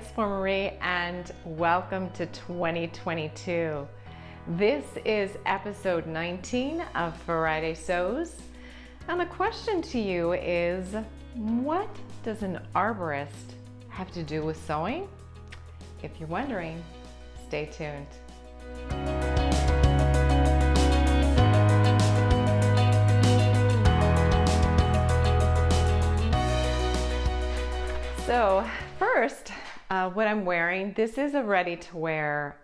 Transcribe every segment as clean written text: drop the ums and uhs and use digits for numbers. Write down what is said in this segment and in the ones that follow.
it's Former Marie and welcome to 2022. This is episode 19 of Friday Sews. And the question to you is, what does an arborist have to do with sewing? If you're wondering, stay tuned. So first, what I'm wearing, this is a ready-to-wear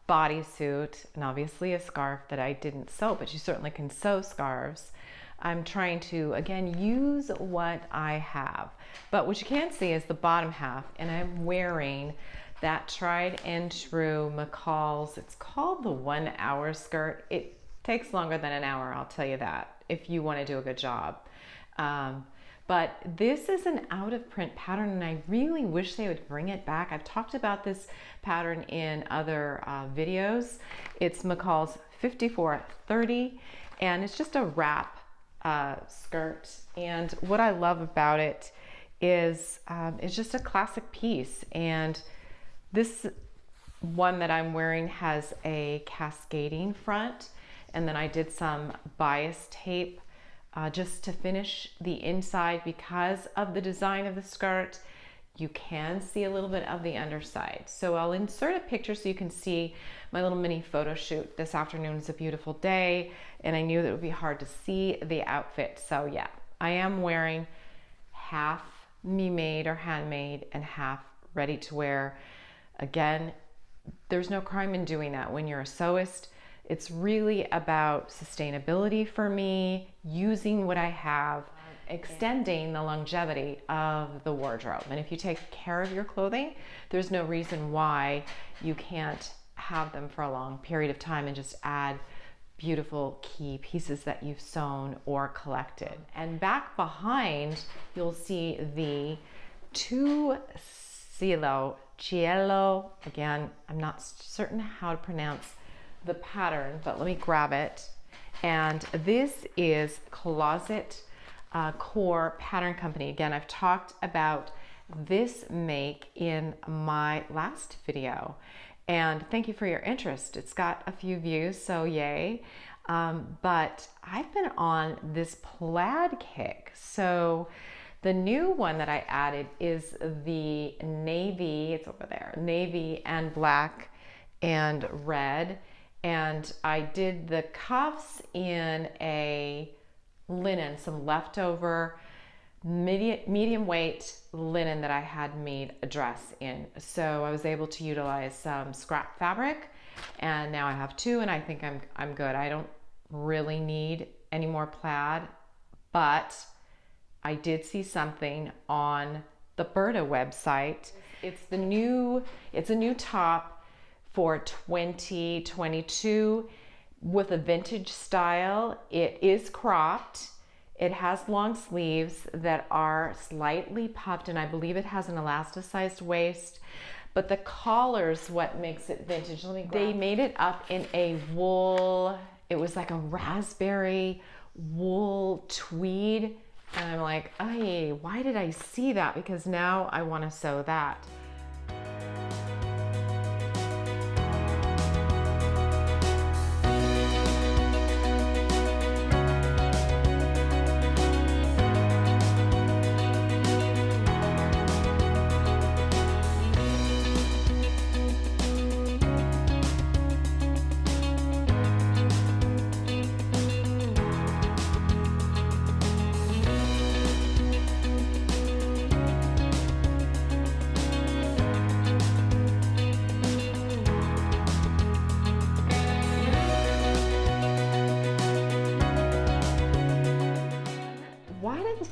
bodysuit and obviously a scarf that I didn't sew, but you certainly can sew scarves. I'm trying to, again, use what I have. But what you can't see is the bottom half, and I'm wearing that tried and true McCall's. It's called the 1 hour skirt. It takes longer than an hour, I'll tell you that, if you want to do a good job. But this is an out of print pattern and I really wish they would bring it back. I've talked about this pattern in other videos. It's McCall's 5430 and it's just a wrap skirt. And what I love about it is it's just a classic piece. And this one that I'm wearing has a cascading front. And then I did some bias tape just to finish the inside. Because of the design of the skirt, you can see a little bit of the underside. So I'll insert a picture so you can see my little mini photo shoot. This afternoon is a beautiful day and I knew that it would be hard to see the outfit. So yeah, I am wearing half me-made or handmade and half ready to wear. Again, there's no crime in doing that when you're a sewist. It's really about sustainability for me, using what I have, extending the longevity of the wardrobe. And if you take care of your clothing, there's no reason why you can't have them for a long period of time and just add beautiful key pieces that you've sewn or collected. And back behind, you'll see the two Cielo. Again, I'm not certain how to pronounce the pattern, but let me grab it. And this is Closet Core Pattern Company. Again, I've talked about this make in my last video, and thank you for your interest. It's got a few views, so yay. But I've been on this plaid kick. So the new one that I added is the navy, it's over there, navy and black and red. And I did the cuffs in a linen, some leftover medium weight linen that I had made a dress in. So I was able to utilize some scrap fabric, and now I have two, and I think I'm good. I don't really need any more plaid, but I did see something on the Burda website. It's a new top for 2022 with a vintage style. It is cropped. It has long sleeves that are slightly puffed, and I believe it has an elasticized waist. But the collar's what makes it vintage. They made it up in a wool. It was like a raspberry wool tweed. And I'm like, hey, why did I see that? Because now I want to sew that.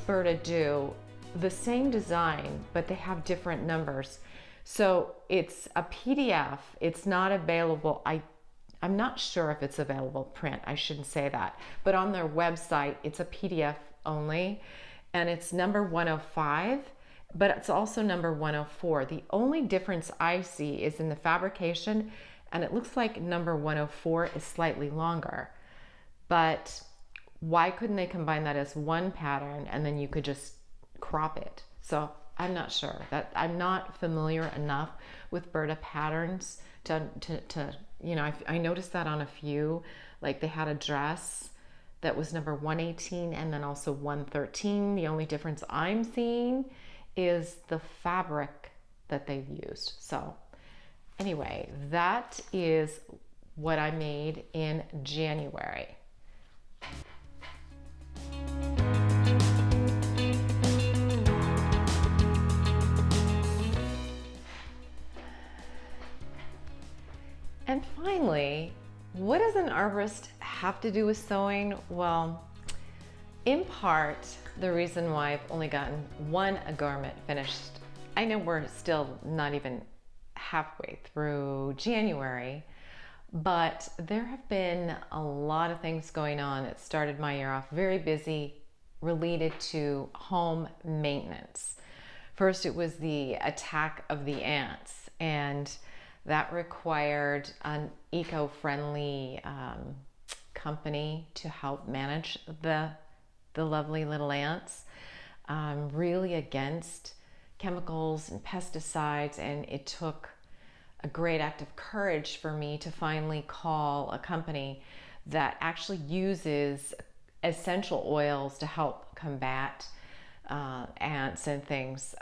Burda do the same design, but they have different numbers. So it's a PDF. It's not available. I'm not sure if it's available print. I shouldn't say that. But on their website, it's a PDF only, and it's number 105, but it's also number 104. The only difference I see is in the fabrication, and it looks like number 104 is slightly longer. But why couldn't they combine that as one pattern and then you could just crop it? So I'm not sure. That I'm not familiar enough with Burda patterns to you know, I noticed that on a few, like they had a dress that was number 118 and then also 113. The only difference I'm seeing is the fabric that they've used. So anyway, that is what I made in January. And finally, what does an arborist have to do with sewing? Well, in part, the reason why I've only gotten one garment finished, I know we're still not even halfway through January, but there have been a lot of things going on that started my year off very busy related to home maintenance. First, it was the attack of the ants, and that required an eco-friendly company to help manage the lovely little ants. Really against chemicals and pesticides, and it took a great act of courage for me to finally call a company that actually uses essential oils to help combat ants and things.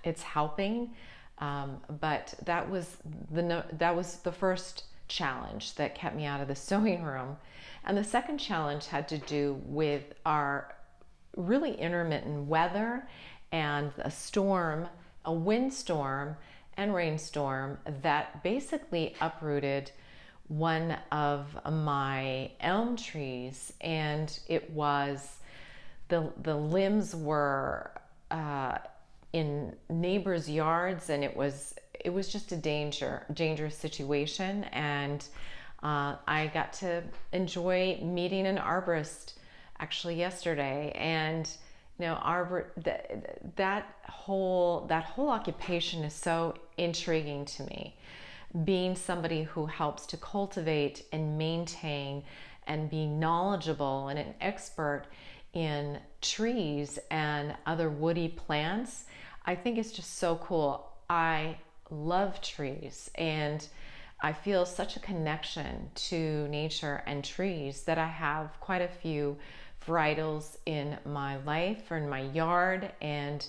It's helping. But that was the first challenge that kept me out of the sewing room. And the second challenge had to do with our really intermittent weather and a windstorm and rainstorm that basically uprooted one of my elm trees, and it was the limbs were in neighbors' yards, and it was just a dangerous situation. And I got to enjoy meeting an arborist actually yesterday, and you know, that whole occupation is so intriguing to me. Being somebody who helps to cultivate and maintain and be knowledgeable and an expert in trees and other woody plants, I think it's just so cool. I love trees, and I feel such a connection to nature and trees that I have quite a few varietals in my life or in my yard, and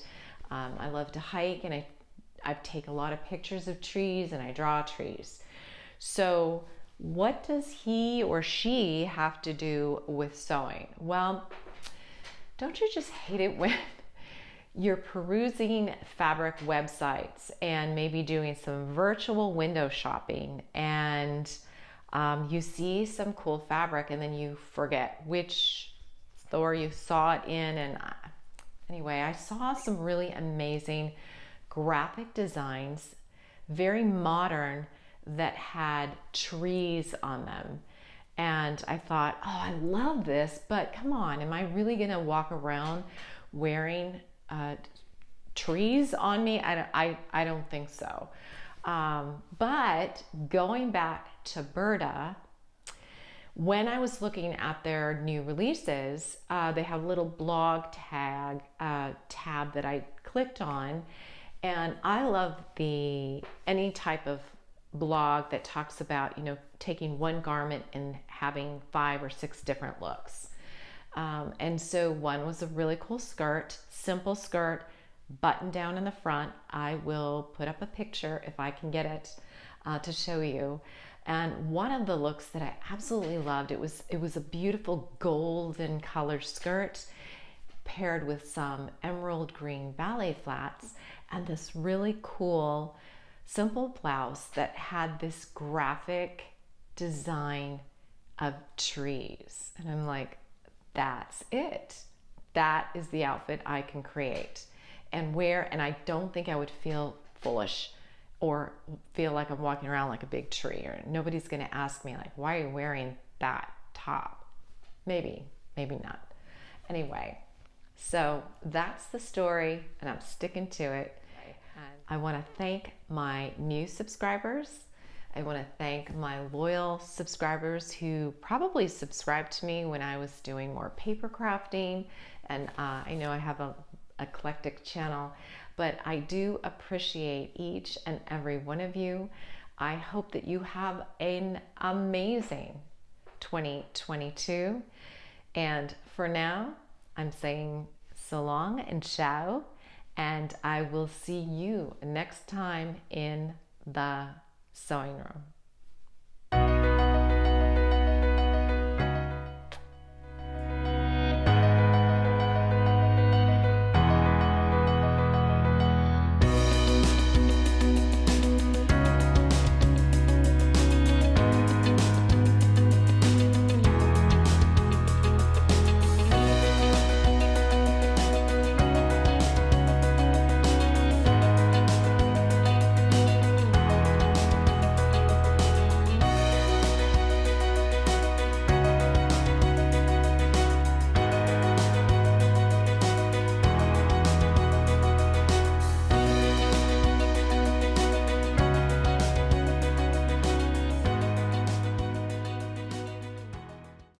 I love to hike, and I take a lot of pictures of trees, and I draw trees. So what does he or she have to do with sewing? Well, don't you just hate it when you're perusing fabric websites and maybe doing some virtual window shopping, and you see some cool fabric and then you forget which store you saw it in? And anyway, I saw some really amazing graphic designs, very modern, that had trees on them. And I thought, oh, I love this, but come on, am I really gonna walk around wearing trees on me? I don't think so. But going back to Burda, when I was looking at their new releases, they have a little blog tab that I clicked on, and I love any type of blog that talks about, you know, taking one garment and having 5 or 6 different looks. And so one was a really cool skirt, simple skirt, button down in the front. I will put up a picture if I can get it to show you. And one of the looks that I absolutely loved, it was a beautiful golden color skirt paired with some emerald green ballet flats and this really cool simple blouse that had this graphic design of trees. And I'm like, that's it. That is the outfit I can create and wear, and I don't think I would feel foolish or feel like I'm walking around like a big tree, or nobody's gonna ask me like, why are you wearing that top? Maybe not. Anyway, so that's the story, and I'm sticking to it. I wanna thank my new subscribers. I wanna thank my loyal subscribers who probably subscribed to me when I was doing more paper crafting. And I know I have eclectic channel, but I do appreciate each and every one of you. I hope that you have an amazing 2022. And for now, I'm saying so long and ciao, and I will see you next time in the sewing room.